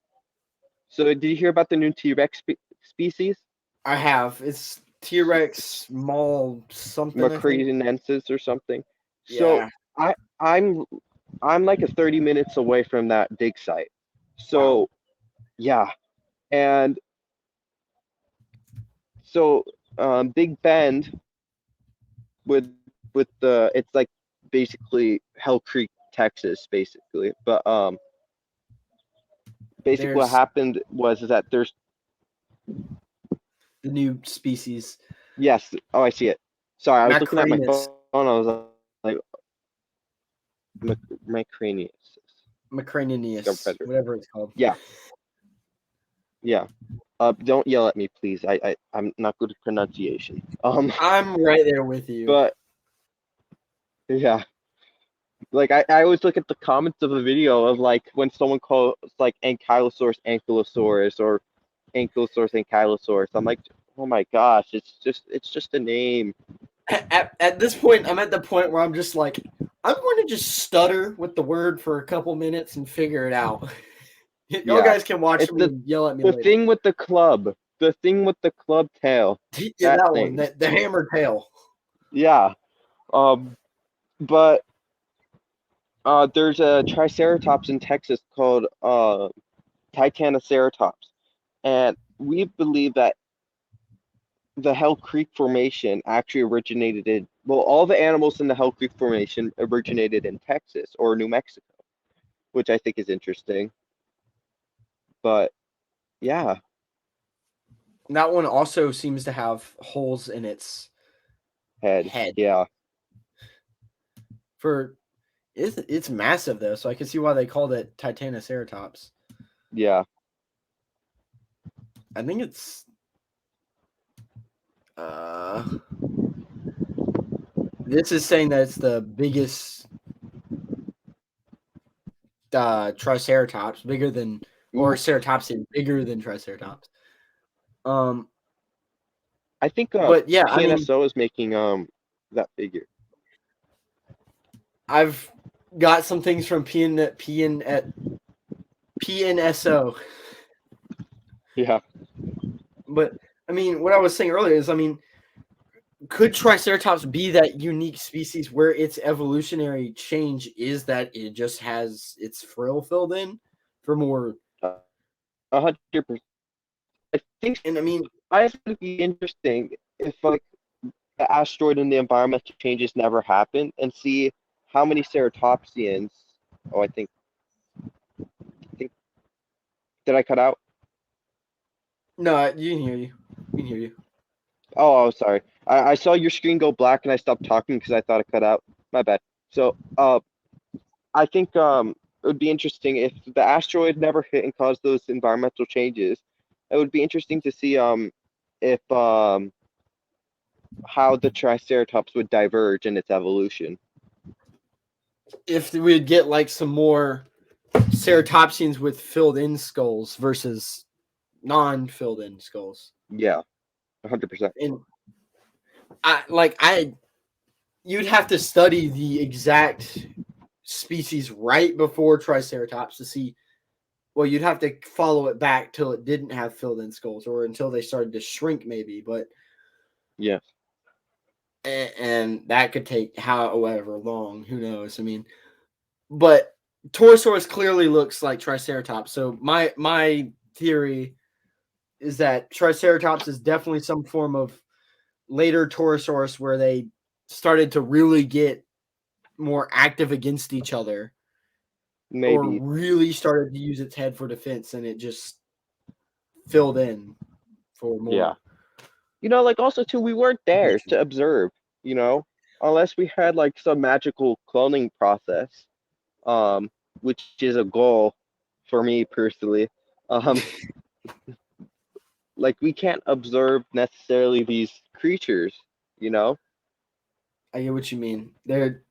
so did you hear about the new T-Rex species? I have. It's T Rex, Mall, something, I think. Macrinensis or something. So Yeah. I I'm I'm like a 30 minutes away from that dig site. Wow. So yeah. And so Big Bend with the it's like basically Hell Creek, Texas, basically. But basically what There's happened was is that there's the new species, yes, oh I see it. Sorry, I was looking at my Macrinus. phone. I was like Macranius. Scum Macranius, predator. whatever it's called. Yeah, yeah. Don't yell at me, please. I'm not good at pronunciation. I'm right there with you. But yeah, like I always look at the comments of a video of like when someone calls like ankylosaurus or ankylosaurus. I'm like, oh my gosh, it's just a name. At this point, I'm at the point where I'm just like, I'm going to just stutter with the word for a couple minutes and figure it out. Y'all Yeah, guys can watch it's me and yell at me the later. thing with the club, tail. Yeah, that one, thing. the hammer tail. Yeah. But there's a Triceratops in Texas called Titanoceratops, and we believe that the Hell Creek Formation actually originated in, well, all the animals in the Hell Creek Formation originated in Texas or New Mexico, which I think is interesting. But yeah, That one also seems to have holes in its head. head. Yeah, For it's massive though, so I can see why they called it Titanoceratops. yeah. I think it's this is saying that it's the biggest Triceratops, bigger than or Ooh, Ceratopsian, bigger than Triceratops. Um, I think but yeah, I mean, PNSO is making that figure. I've got some things from PNSO, Yeah, but I mean, what I was saying earlier is, I mean, could Triceratops be that unique species where its evolutionary change is that it just has its frill filled in for more? 100%. I think And I mean, I think it'd be interesting if like the asteroid and the environmental changes never happened and see how many ceratopsians. Oh, I think did I cut out? no, you can hear you. We can hear you. Oh, sorry. I saw your screen go black and I stopped talking because I thought it cut out. My bad. So, I think it would be interesting if the asteroid never hit and caused those environmental changes. It would be interesting to see if how the Triceratops would diverge in its evolution. If we'd get like some more ceratopsians with filled in skulls versus non filled in skulls. Yeah, 100%. And I you'd have to study the exact species right before Triceratops to see. Well, you'd have to follow it back till it didn't have filled in skulls, or until they started to shrink, maybe. But Yes. and that could take however long. Who knows? I mean, but Torosaurus clearly looks like Triceratops. So my theory is that Triceratops is definitely some form of later Torosaurus where they started to really get more active against each other or Maybe. really started to use its head for defense and it just filled in for Yeah. more Like also too, we weren't there nutrition. to observe, you know, unless we had like some magical cloning process, um, which is a goal for me personally. Um, like we can't observe necessarily these creatures, you know? I get what you mean. They're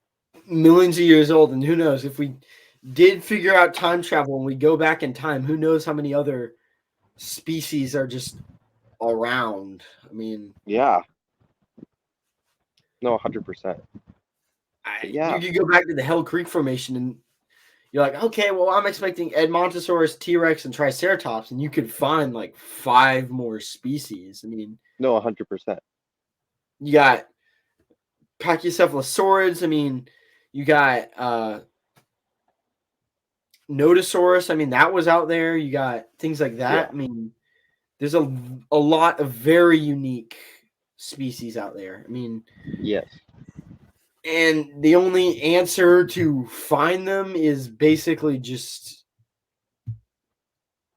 millions of years old, and who knows if we did figure out time travel and we go back in time, who knows how many other species are just around. I mean, Yeah. No, 100%. But you yeah, could go back to the Hell Creek Formation and you're like, okay, well, I'm expecting Edmontosaurus, T Rex, and Triceratops, and you could find like 5 more species. I mean, no, 100%. you got Pachycephalosaurids. I mean, you got Nodosaurus. I mean, that was out there. You got things like that. Yeah. I mean, there's a lot of very unique species out there. I mean, Yes. and the only answer to find them is basically just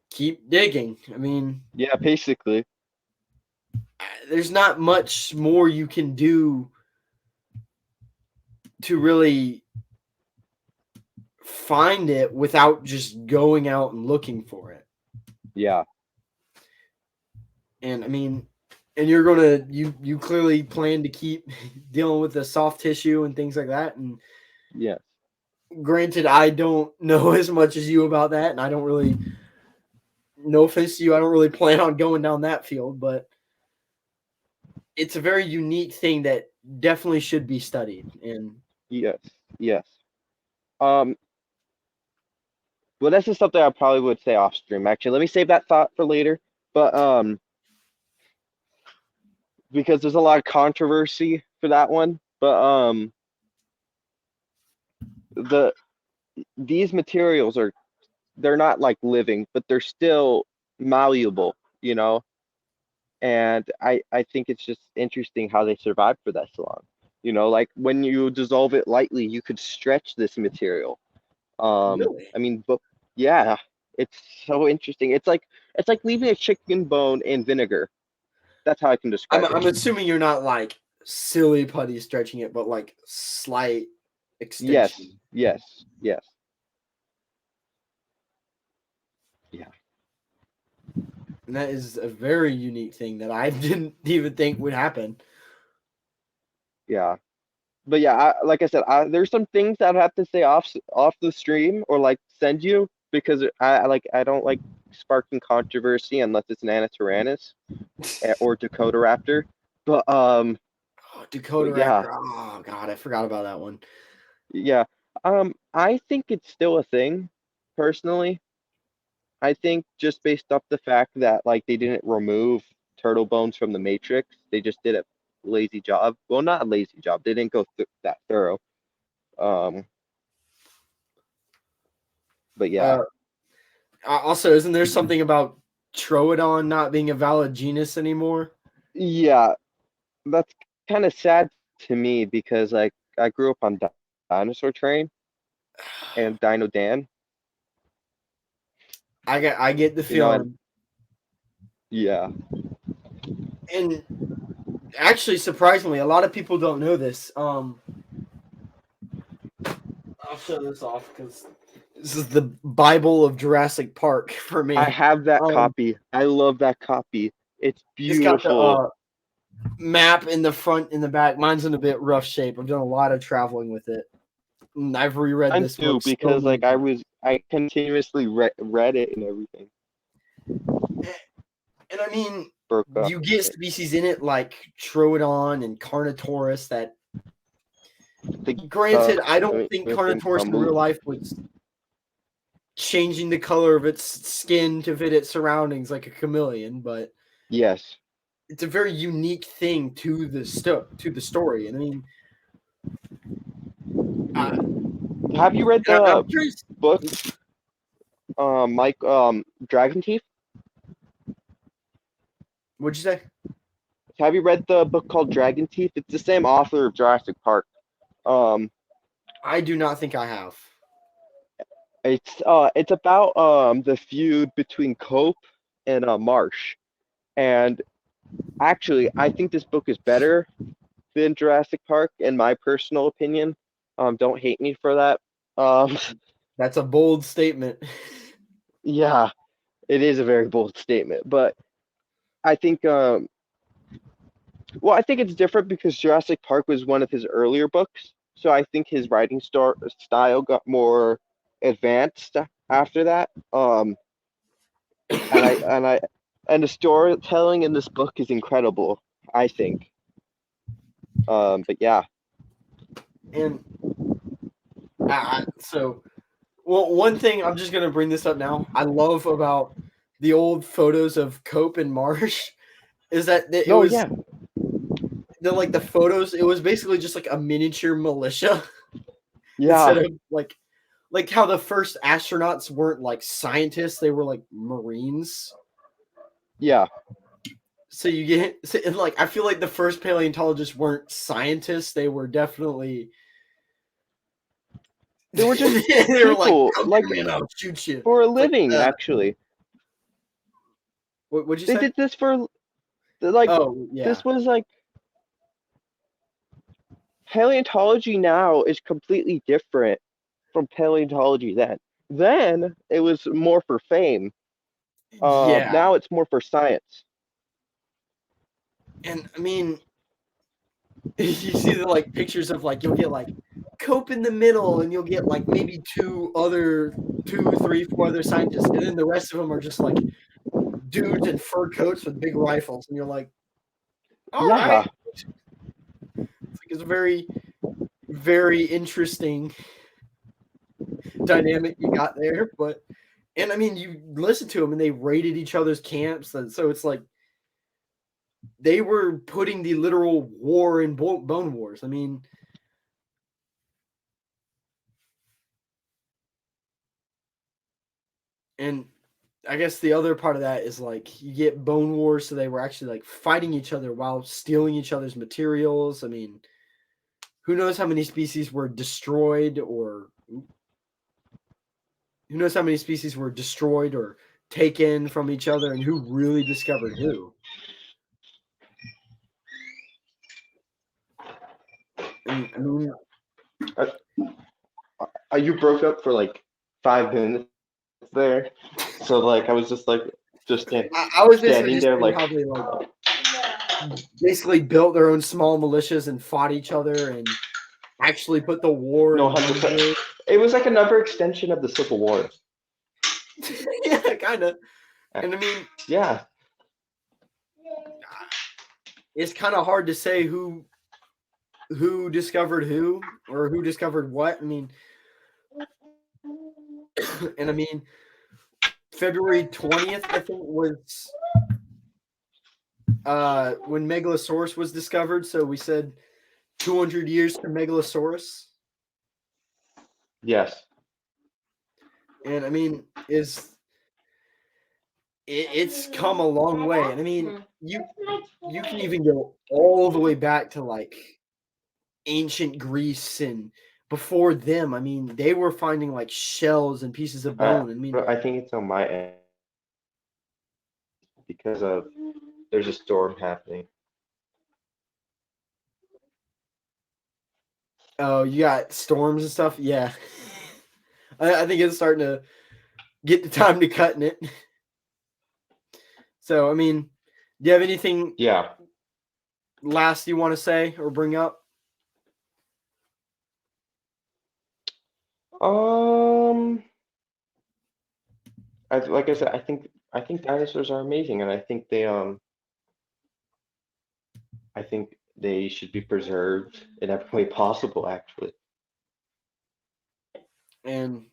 keep digging. I mean, Yeah, basically. there's not much more you can do to really find it without just going out and looking for it. Yeah. And I mean, and you're gonna you clearly plan to keep dealing with the soft tissue and things like that. And Yes. granted, I don't know as much as you about that, and I don't really, no offense to you, I don't really plan on going down that field, but it's a very unique thing that definitely should be studied. And Yes. Yes. Um, well, this is something I probably would say off stream. Actually, let me save that thought for later. But because there's a lot of controversy for that one. But the these materials they're not like living, but they're still malleable, you know. And I think it's just interesting how they survived for that so long. You know, like when you dissolve it lightly, you could stretch this material. Really? I mean, but yeah, it's so interesting. It's like leaving a chicken bone in vinegar. That's how I can describe it. I'm assuming you're not like silly putty stretching it, but like slight Yes, extension. yes, yes. Yeah, And that is a very unique thing that I didn't even think would happen. yeah. But yeah, like I said, there's some things that I have to say off the stream or like send you because I don't like sparking controversy unless it's an Anatyrannus or Dakota Raptor. But Oh, Dakota yeah, Raptor. Oh god, I forgot about that one. yeah. I think it's still a thing, personally. I think just based off the fact that like they didn't remove turtle bones from the Matrix, they just did a lazy job. Well, not a lazy job. They didn't go that thorough. Um, but yeah, Uh, Also, isn't there something about Troodon not being a valid genus anymore? yeah, that's kind of sad to me because like I grew up on Dinosaur Train and Dino Dan, I get the and feeling, yeah, and actually, surprisingly, a lot of people don't know this. I'll show this off because this is the Bible of Jurassic Park for I me. have that Um, copy. I love that copy. It's it's got the beautiful. map in the front and the back. Mine's in a bit rough shape. I've done a lot of traveling with it. And I've reread Mine this too book so because many like times. I continuously read it and everything. And I mean, Broke up. you get species in it like Troodon and Carnotaurus that, The granted, I don't think missing Carnotaurus in crumble. real life was changing the color of its skin to fit its surroundings like a chameleon, but Yes. it's a very unique thing to the to the story. And I mean, uh, Have you read I'm the curious. book, Mike, Dragon Teeth? What'd you say? Have you read the book called Dragon Teeth? It's the same author of Jurassic Park. Um, I do not think I have. it's about the feud between Cope and Marsh. And actually, I think this book is better than Jurassic Park, in my personal opinion. Don't hate me for that. Um, That's a bold statement. yeah, it is a very bold statement, but I think well, I think it's different because Jurassic Park was one of his earlier books, so I think his writing style got more advanced after that. And and the storytelling in this book is incredible, I think. But yeah, And so, well, one thing I'm just gonna bring this up now. I love about the old photos of Cope and Marsh is that it no, was yeah, the photos. It was basically just like a miniature militia instead yeah, of like how the first astronauts weren't like scientists; they were like Marines. yeah. So you get and like I feel like the first paleontologists weren't scientists; they were definitely They were just they were like, people, "Come like to me and I'll shoot you." for a It's like living. Actually, what'd you they say? did this for like Oh yeah, this was like paleontology now is completely different from paleontology then. Then it was more for fame. yeah, Now it's more for science. and I mean, you see the like pictures of like you'll get like Cope in the middle, and you'll get like maybe two, three, four other scientists, and then the rest of them are just like dudes in fur coats with big rifles, and you're like, all right, Yeah, it's a very, very interesting dynamic you got there. But and I mean, you listen to them, and they raided each other's camps, and so it's like they were putting the literal war in bone wars. I mean, and I guess the other part of that is like you get bone wars, so they were actually like fighting each other while stealing each other's materials. I mean, who knows how many species were destroyed or who knows how many species were destroyed or taken from each other and who really discovered who. And I mean, You broke up for like 5 minutes there, so like I was just like I was basically standing just there saying like how they like basically built their own small militias and fought each other and actually put the war no in 100%. danger. It was like another extension of the Civil War. Yeah, kind of. And I mean, Yeah, it's kind of hard to say who discovered who or who discovered what. I mean, and I mean, February 20th, I think, was when Megalosaurus was discovered. So we said 200 years to Megalosaurus. yes. And I mean, it's come a long way. And I mean, you can even go all the way back to like ancient Greece and before them. I mean, they were finding like shells and pieces of bone. I mean, But I think it's on my end because of there's a storm happening. oh, you got storms and stuff. Yeah, I think it's starting to get the time to cutting it. So, I mean, do you have anything Yeah. last you want to say or bring up? Like I said, I think dinosaurs are amazing, and I think they should be preserved in every way possible. Actually, And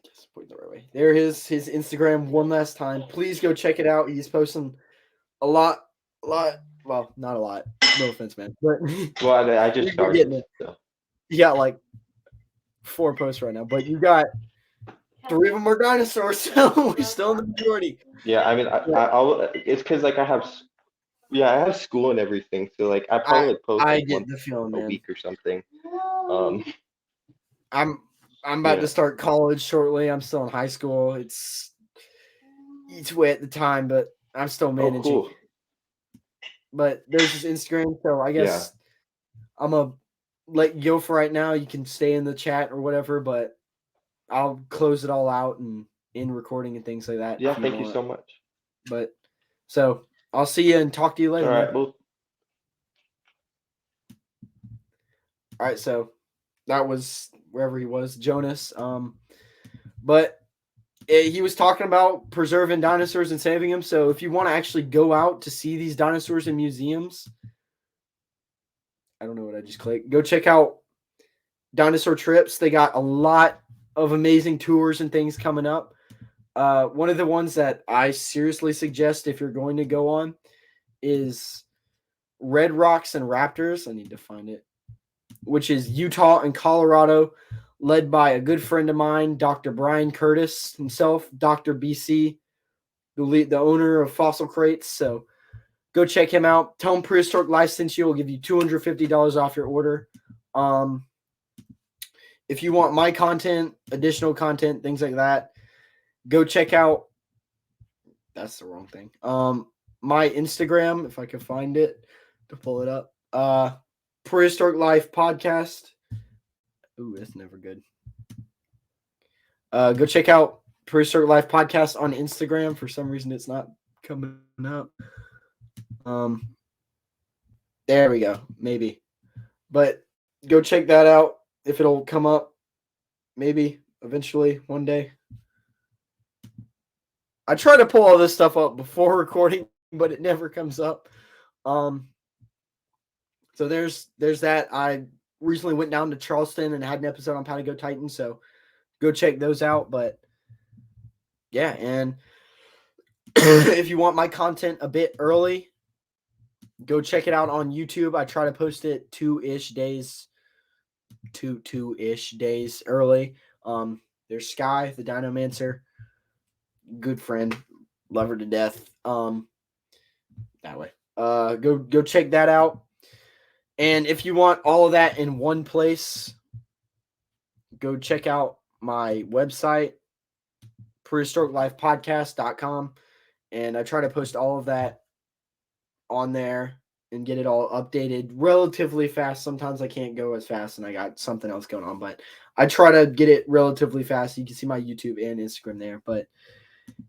just point the right way. There is his Instagram one last time. Please go check it out. He's posting a lot. Well, not a lot. No offense, man. But well, I just you're getting started. it. So. You got like 4 posts right now, but you got 3 of them are dinosaurs, so we're still in the majority. Yeah, I mean, But I'll. It's because like I have school and everything, so like I I probably like post I like get once the feeling, a man. week or something. Um, I'm about yeah. to start college shortly. I'm still in high school. It's way at the time, but I'm still Oh, managing. cool. But there's his Instagram, so I Yeah. guess I'm gonna let you go for right now. You can stay in the chat or whatever, but I'll close it all out and in recording and things like that Yeah. if you Thank you want. so much. But so I'll see you and talk to you later, All man. right. Well. All right, so that was wherever he was, Jonas. But he was talking about preserving dinosaurs and saving them. So if you want to actually go out to see these dinosaurs in museums, I don't know what I just clicked. Go check out Dinosaur Trips. They got a lot of amazing tours and things coming up. One of the ones that I seriously suggest if you're going to go on is Red Rocks and Raptors. I need to find it, which is Utah and Colorado, led by a good friend of mine, Dr. Brian Curtis himself, Dr. BC, the owner of Fossil Crates. So go check him out. Tell him Prehistoric Life sent you. Will give you $250 off your order. If you want my content, additional content, things like that, go check out. That's the wrong thing. My Instagram, if I can find it to pull it up. Prehistoric Life Podcast. Ooh, that's never good. Go check out Prehistoric Life Podcast on Instagram. For some reason, it's not coming up. There we go. Maybe, but go check that out if it'll come up. Maybe eventually one day. I try to pull all this stuff up before recording, but it never comes up. So there's that. I recently went down to Charleston and had an episode on Patago Titan, so go check those out. But yeah, and if you want my content a bit early, go check it out on YouTube. I try to post it 2-ish days early. There's Sky, the Dinomancer. good friend, love her to death. That way. Go check that out. And if you want all of that in one place, go check out my website, prehistoriclifepodcast.com. And I try to post all of that on there and get it all updated relatively fast. Sometimes I can't go as fast and I got something else going on, but I try to get it relatively fast. You can see my YouTube and Instagram there. But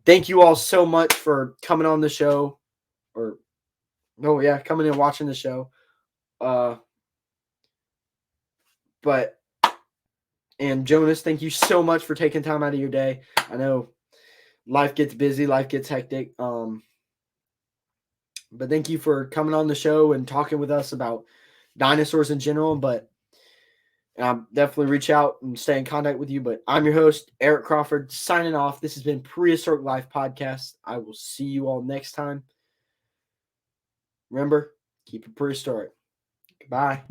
thank you all so much for coming on the show, coming and watching the show. And Jonas, thank you so much for taking time out of your day. I know life gets busy, life gets hectic. But thank you for coming on the show and talking with us about dinosaurs in general. But I'll definitely reach out and stay in contact with you. But I'm your host, Eric Crawford, signing off. This has been Prehistoric Life Podcast. I will see you all next time. Remember, keep it prehistoric. Goodbye.